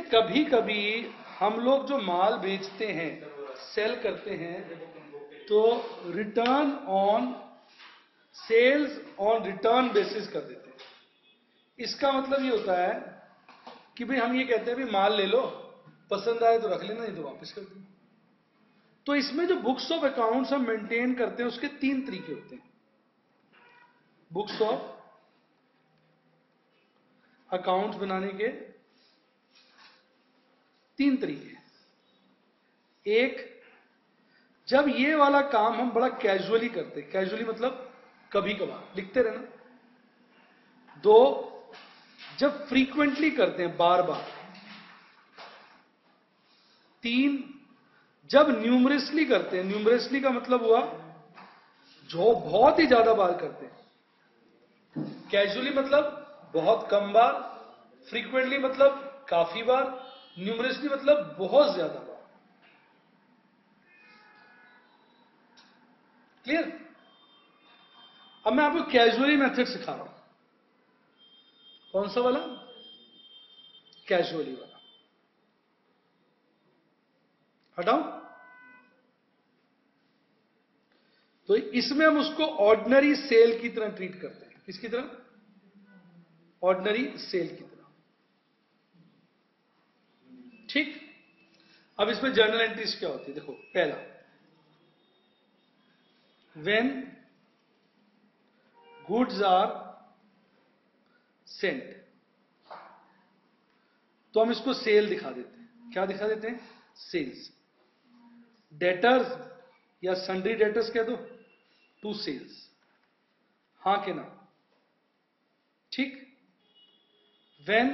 कभी कभी हम लोग जो माल बेचते हैं, सेल करते हैं, तो return on sales on return basis कर देते हैं। इसका मतलब ये होता है कि भाई हम ये कहते हैं भाई माल ले लो, पसंद आए तो रख लेना, नहीं तो वापस कर देना। तो इसमें जो बुक्स ऑफ अकाउंट्स हम मेंटेन करते हैं उसके 3 तरीके होते हैं। बुक्स ऑफ अकाउंट्स बनाने के 3 तरीके। एक, जब ये वाला काम हम बड़ा कैजुअली करते हैं, कैजुअली मतलब कभी कभार लिखते रहना। 2, जब फ्रीक्वेंटली करते हैं, बार बार। 3, जब न्यूमरसली करते हैं। न्यूमरसली का मतलब हुआ जो बहुत ही ज्यादा बार करते हैं। कैजुअली मतलब बहुत कम बार, फ्रीक्वेंटली मतलब काफी बार, न्यूमरसली मतलब बहुत ज्यादा बार। क्लियर? अब मैं आपको कैजुअली मेथड सिखा रहा हूं। कौन सा वाला? कैजुअली वाला। हटाओ। तो इसमें हम उसको ऑर्डिनरी सेल की तरह ट्रीट करते हैं। किसकी तरह? ऑर्डिनरी सेल की तरह। ठीक। अब इसमें जर्नल एंट्रीज क्या होती है? देखो, पहला, व्हेन गुड्स आर सेंट, तो हम इसको सेल दिखा देते हैं। क्या दिखा देते हैं? सेल्स। डेटर्स या सन्ड्री डेटर्स कह दो, टू सेल्स। हां के ना? ठीक। When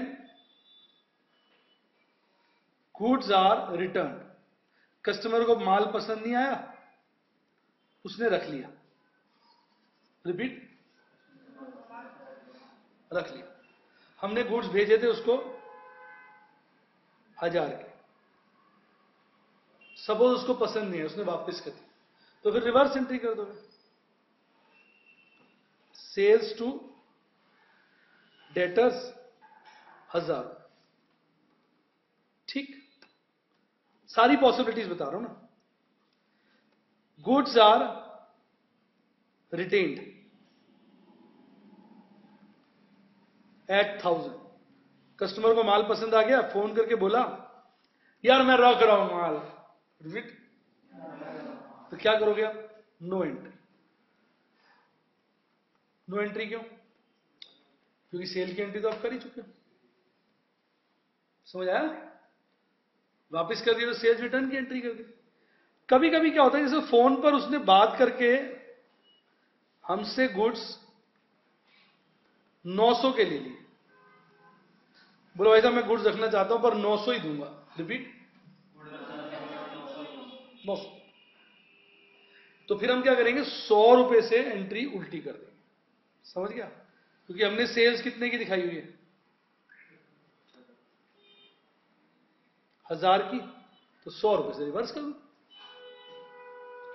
goods are return, customer को माल पसंद नहीं आया, उसने रख लिया। रिपीट, रख लिया। हमने गुड्स भेजे थे उसको 1000 के, सपोज उसको पसंद नहीं है, उसने वापस कर दी, तो फिर रिवर्स एंट्री कर दोगे। Sales to debtors 1000। ठीक। सारी पॉसिबिलिटीज बता रहा हूं ना। Goods are retained at 1000। Customer को माल पसंद आ गया, फोन करके बोला यार मैं रख रहा हूं माल, रिपीट, तो क्या करोगे आप? No entry. नो एंट्री क्यों? क्योंकि सेल की एंट्री तो आप कर ही चुके हो। समझ आया? वापस कर दिया तो सेल्स रिटर्न की एंट्री कर दी। कभी कभी क्या होता है, जैसे फोन पर उसने बात करके हमसे गुड्स 900 के ले लिए, बोलो भाई साहब मैं गुड्स रखना चाहता हूं पर 900 ही दूंगा। रिपीट, 900। तो फिर हम क्या करेंगे? 100 रुपए से एंट्री उल्टी कर देंगे। समझ गया? क्योंकि हमने सेल्स कितने की दिखाई हुई है? 1000 की, तो 100 रुपए से रिवर्स कर दो।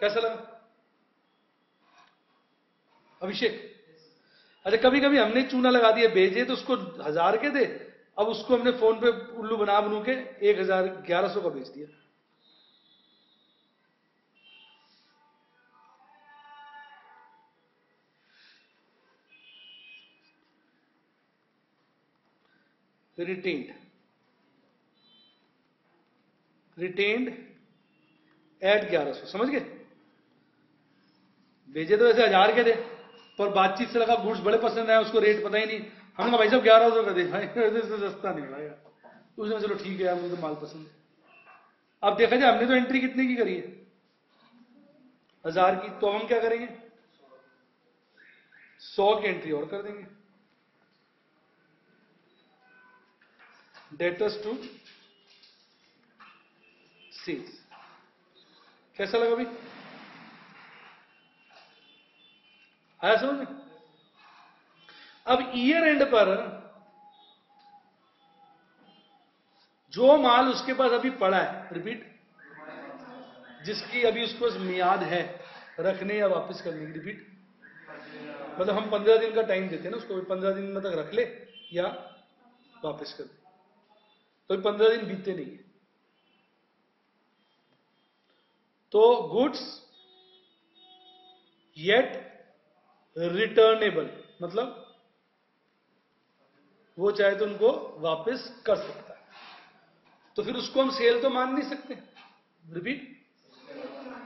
कैसा लगा अभिषेक? अरे कभी कभी हमने चूना लगा दिया, भेजे तो उसको 1000 के दे, अब उसको हमने फोन पे उल्लू बना बनू के 1100 का बेच दिया। Retained, retained at 1100। समझ गए? भेजे तो वैसे 1000 के थे, पर बातचीत से लगा गुड्स बड़े पसंद आए, उसको रेट पता ही नहीं। हमने कहा भाई साहब 1100 का दे, भाई सस्ता नहीं लगा। उसने चलो ठीक है यार मुझे तो माल पसंद है। अब देखा जाए हमने तो एंट्री कितने की करी है? 1000 की। तो हम क्या करेंगे? 100 की एंट्री और कर देंगे। Debtors to sales. कैसा लगा भाई? आया समझ में? अब ईयर एंड पर जो माल उसके पास अभी पड़ा है, रिपीट, जिसकी अभी उसके पास मियाद है रखने या वापस करने की, रिपीट, मतलब हम 15 दिन का टाइम देते हैं ना उसको, 15 दिन में तक रख ले या वापस कर दे। तो 15 दिन बीते नहीं है। तो गुड्स येट रिटर्नेबल, मतलब वो चाहे तो उनको वापस कर सकता है, तो फिर उसको हम सेल तो मान नहीं सकते। रिपीट,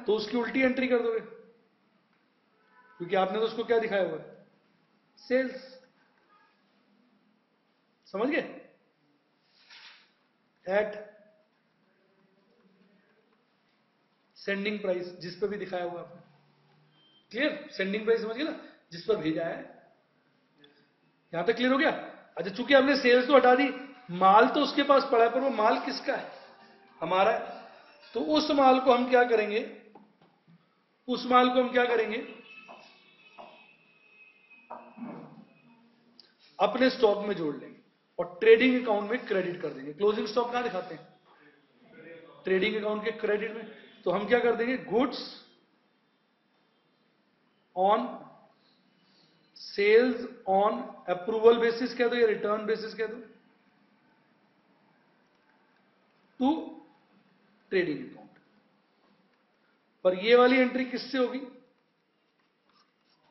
तो उसकी उल्टी एंट्री कर दोगे, क्योंकि आपने तो उसको क्या दिखाया हुआ है, सेल्स। समझ गए? एट सेंडिंग प्राइस, जिस पर भी दिखाया हुआ आपने, क्लियर? सेंडिंग प्राइस समझ गए ना, जिस पर भेजा है। यहां तक क्लियर हो गया? अच्छा, चूंकि आपने सेल्स तो हटा दी, माल तो उसके पास पड़ा है, पर वो माल किसका है? हमारा है। तो उस माल को हम क्या करेंगे, उस माल को हम क्या करेंगे, अपने स्टॉक में जोड़ लेंगे और ट्रेडिंग अकाउंट में क्रेडिट कर देंगे। क्लोजिंग स्टॉक कहां दिखाते हैं? ट्रेडिंग अकाउंट के क्रेडिट में। तो हम क्या कर देंगे, goods on sales on approval basis कह दो या रिटर्न बेसिस कह दो, टू ट्रेडिंग अकाउंट। पर ये वाली एंट्री किससे होगी?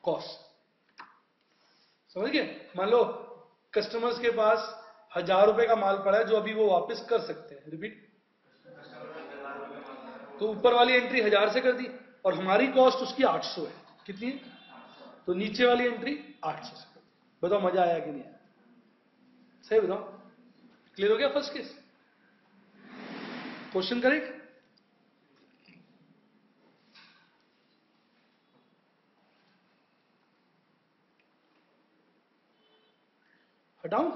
कॉस्ट। समझ गए? मान लो कस्टमर्स के पास 1000 रुपए का माल पड़ा है जो अभी वो वापस कर सकते हैं। रिपीट, तो ऊपर वाली एंट्री 1000 से कर दी और हमारी कॉस्ट उसकी 800 है। कितनी है? तो नीचे वाली एंट्री 800 से कर दी। बताओ मजा आया कि नहीं आया? सही बताओ, क्लियर हो गया फर्स्ट केस? Question correct? हटाऊं?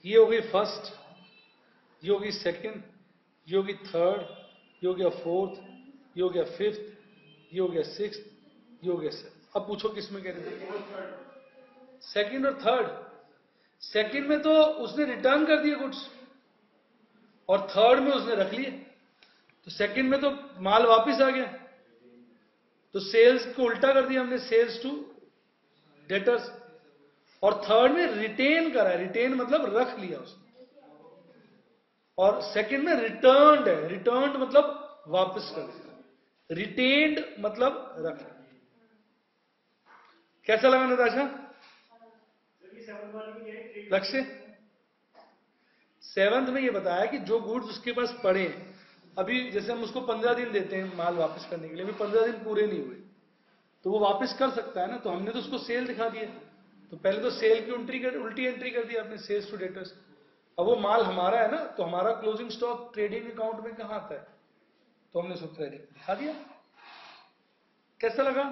ये हो गई फर्स्ट, ये हो गई सेकेंड, ये हो गई थर्ड, ये हो गया फोर्थ, ये हो गया फिफ्थ, ये हो गया सिक्स्थ, ये हो गया सेवन। अब पूछो किस में कह रहे थे? सेकेंड और थर्ड। सेकेंड में तो उसने रिटर्न कर दिए गुड्स और थर्ड में उसने रख लिए, तो सेकेंड में तो माल वापस आ गया, तो सेल्स को उल्टा कर दिया हमने, सेल्स टू डेटर्स। और थर्ड में रिटेन करा है, रिटेन मतलब रख लिया उसने, और सेकंड में रिटर्न्ड है, रिटर्न्ड मतलब वापस कर दिया, रिटेन्ड मतलब रख लिया। कैसा लगा नताशा? लक्ष्य सेवंथ में ये बताया कि जो गुड्स उसके पास पड़े हैं, अभी जैसे हम उसको 15 दिन देते हैं माल वापस करने के लिए, अभी 15 दिन पूरे नहीं हुए, तो वो वापस कर सकता है ना, तो हमने तो उसको सेल दिखा दिया, तो पहले तो सेल की उल्टी एंट्री कर दी आपने, सेल्स टू डेटर्स। अब वो माल हमारा है ना, तो हमारा क्लोजिंग स्टॉक ट्रेडिंग अकाउंट में कहां आता है, तो हमने उसको क्रेडिट दिखा दिया। कैसा लगा?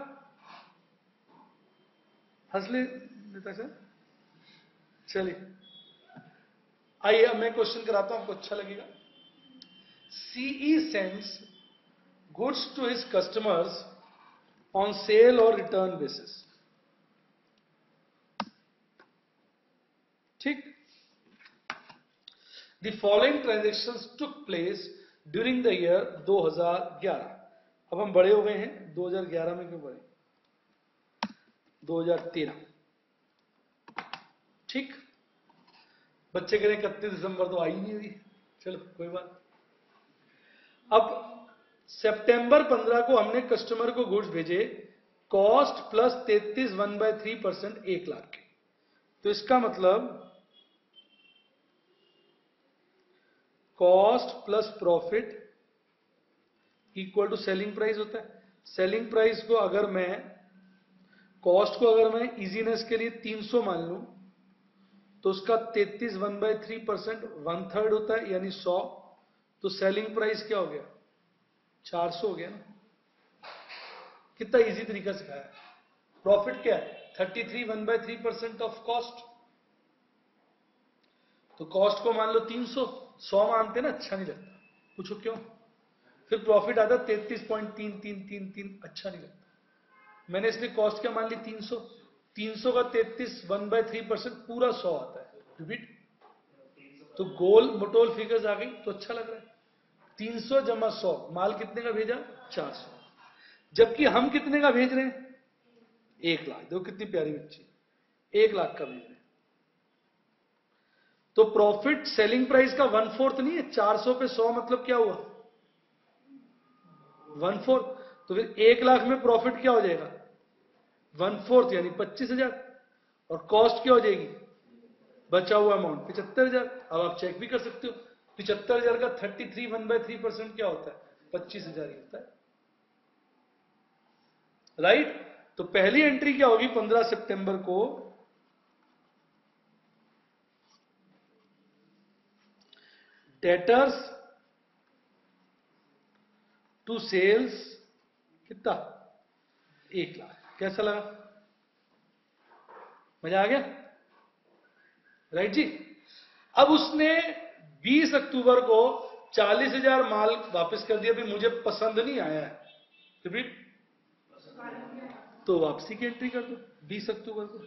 हंस ले सर। चलिए आइए अब मैं क्वेश्चन कराता हूं, आपको अच्छा लगेगा। CE sends goods to his customers on sale और रिटर्न बेसिस। ठीक, the following transactions took place during the year 2011। अब हम बड़े हो गए हैं, 2011 में क्यों बड़े, 2013। ठीक, बच्चे कह रहे 31 दिसंबर तो आई नहीं अभी, चलो कोई बात। अब सितंबर 15 को हमने कस्टमर को गुड्स भेजे, कॉस्ट प्लस 33 1/3%, 1 लाख के। तो इसका मतलब cost plus profit equal to selling price होता है। सेलिंग प्राइस को अगर मैं, कॉस्ट को अगर मैं इजीनेस के लिए 300 मान लूं, तो उसका 33 1/3%, 1/3 होता है, यानी 100। तो सेलिंग प्राइस क्या हो गया, 400 हो गया ना। कितना इजी तरीका सिखाया। प्रॉफिट क्या है, 33 1/3% ऑफ कॉस्ट। तो कॉस्ट को मान लो 300, 100 मानते ना, अच्छा नहीं लगता, पूछो क्यों? फिर प्रॉफिट आता 33.3333, अच्छा नहीं लगता। मैंने इसलिए कॉस्ट क्या मान ली, 300। 300 का 33 1/3% पूरा 100 आता है। रिपीट, तो गोल मोटोल फिगर्स आ गई तो अच्छा लग रहा है। 300 जमा 100, माल कितने का भेजा? 400। जबकि हम कितने का भेज रहे हैं? 1 लाख। देखो कितनी प्यारी बच्ची, 1 लाख का भेज रहे हैं। तो प्रॉफिट सेलिंग प्राइस का 1/4 नहीं है, 400 पे 100 मतलब क्या हुआ? 1/4। तो फिर 1 लाख में प्रॉफिट क्या हो जाएगा? 1/4 यानी 25,000। और कॉस्ट क्या हो जाएगी? बचा हुआ अमाउंट 75,000। अब आप चेक भी कर सकते हो, 75,000 का 33 1/3% क्या होता है? 25,000 ही होता है, राइट। तो पहली एंट्री क्या होगी? 15 सितंबर को डेटर्स टू सेल्स कितना? 1 लाख। कैसा लगा? मजा आ गया, राइट जी। अब उसने 20 अक्टूबर को 40,000 माल वापस कर दिया, भी मुझे पसंद नहीं आया है, तो भी तो वापसी की एंट्री कर दो 20 अक्टूबर को।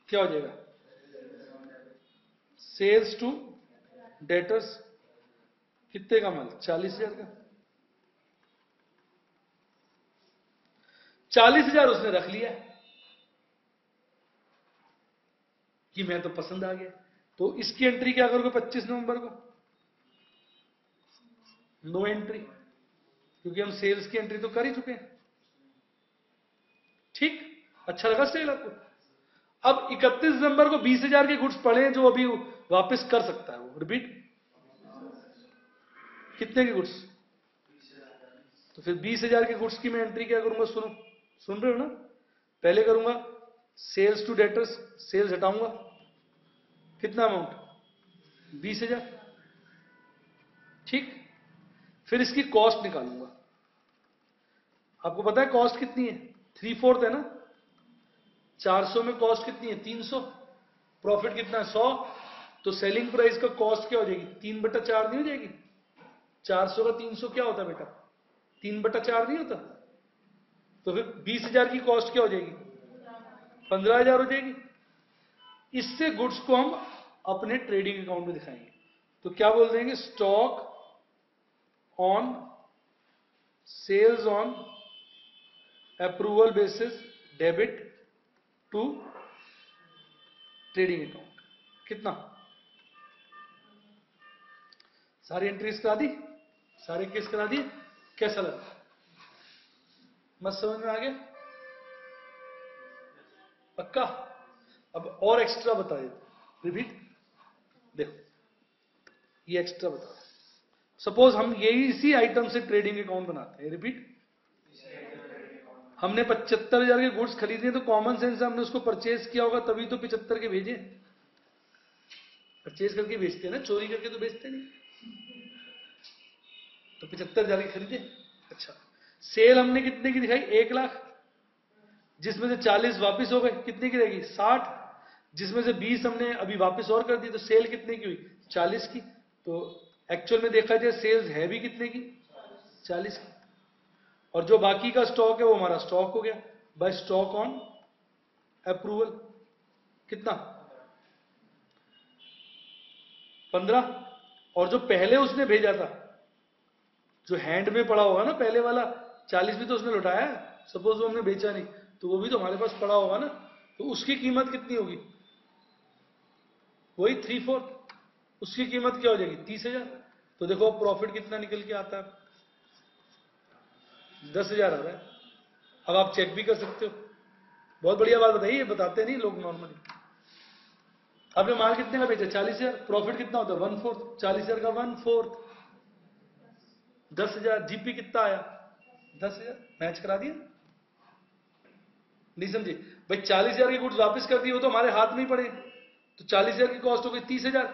क्या हो जाएगा? सेल्स टू डेटर्स कितने का माल? 40,000 का। 40,000 उसने रख लिया कि मैं तो पसंद आ गया। तो इसकी एंट्री क्या करोगे 25 नवंबर को? नो एंट्री, क्योंकि हम सेल्स की एंट्री तो कर ही चुके हैं। ठीक, अच्छा लगा स्टाइल आपको? अब 31 दिसंबर को 20,000 के गुड्स पड़े जो अभी वापस कर सकता है वो। रिपीट, कितने के गुड्स? तो फिर 20,000 के गुड्स की मैं एंट्री क्या करूंगा? सुनो, सुन रहे हो ना? पहले करूंगा सेल्स टू डेटर्स, सेल्स हटाऊंगा, कितना अमाउंट? 20,000। ठीक, फिर इसकी कॉस्ट निकालूंगा। आपको पता है कॉस्ट कितनी है? 3/4 है ना। 400 में कॉस्ट कितनी है? 300। प्रॉफिट कितना है? 100। तो सेलिंग प्राइस का कॉस्ट क्या हो जाएगी? 3/4 नहीं हो जाएगी? 400 का 300 क्या होता है बेटा? 3/4 नहीं होता? तो फिर 20,000 की कॉस्ट क्या हो जाएगी? 15,000 हो जाएगी। इससे गुड्स को हम अपने ट्रेडिंग अकाउंट में दिखाएंगे। तो क्या बोल देंगे? Stock on sales on approval basis debit to trading account. कितना? सारी एंट्रीज करा दी, सारे केस करा दिए। कैसा लगा? मत समझ में आ गया? पक्का? अब और एक्स्ट्रा बता देते। रिपीट, देखो ये एक्स्ट्रा बता। सपोज हम यही इसी आइटम से ट्रेडिंग अकाउंट बनाते हैं। रिपीट, हमने 75,000 के गुड्स खरीदे, तो कॉमन सेंस से हमने उसको परचेज किया होगा, तभी तो 75 के भेजे। परचेज करके बेचते हैं ना, चोरी करके तो बेचते नहीं। तो 75,000 के खरीदे। अच्छा, सेल हमने कितने की दिखाई? 1 लाख, जिसमें से 40 वापस हो गए, कितने की रहेगी? 60, जिसमें से 20 हमने अभी वापस और कर दी, तो सेल कितने की हुई? 40 की। तो एक्चुअल में देखा जाए सेल्स है भी कितने की? 40 की। और जो बाकी का स्टॉक है वो हमारा स्टॉक हो गया बाय स्टॉक ऑन अप्रूवल। कितना? 15। और जो पहले उसने भेजा था, जो हैंड में पड़ा होगा ना पहले वाला, 40 भी तो उसने लौटाया है। सपोज वो हमने बेचा नहीं, तो वो भी तो हमारे पास पड़ा होगा ना। तो उसकी कीमत कितनी होगी? वही 3/4। उसकी कीमत क्या हो जाएगी? 30,000। तो देखो अब प्रॉफिट कितना निकल के आता है? 10,000 आ रहा है। अब आप चेक भी कर सकते हो। बहुत बढ़िया बात बताइए, ये बताते नहीं लोग नॉर्मली। आपने माल कितने का बेचा? 40,000। प्रॉफिट कितना होता है? 1/4। 40,000 का 1/4 10,000। जीपी कितना आया? 10,000। मैच करा दिया? नहीं समझे भाई? 40,000 के गुड्स वापस कर दिए, वो तो हमारे हाथ में ही पड़े। तो 40,000 की कॉस्ट हो गई 30,000।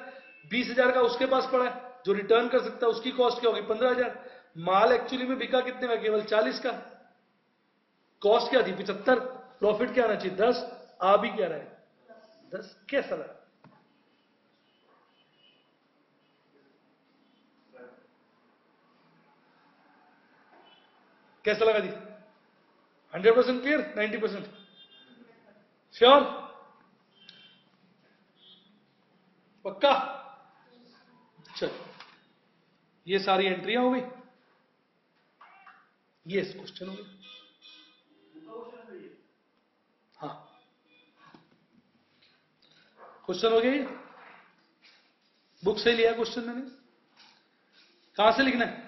20,000 का उसके पास पड़ा है जो रिटर्न कर सकता है, उसकी कॉस्ट क्या होगी? 15,000। माल एक्चुअली में बिका कितने का? केवल 40 का। कॉस्ट क्या थी? 75। प्रॉफिट क्या आना चाहिए? 10। आ भी क्या रहा है? 10। कैसा रहा? कैसा लगा जी? 100% क्लियर? 90% श्योर? पक्का? चलो ये सारी एंट्रियां हो गई, ये क्वेश्चन हो गया। हाँ, क्वेश्चन हो गया ये, बुक से लिया क्वेश्चन मैंने। कहां से लिखना है?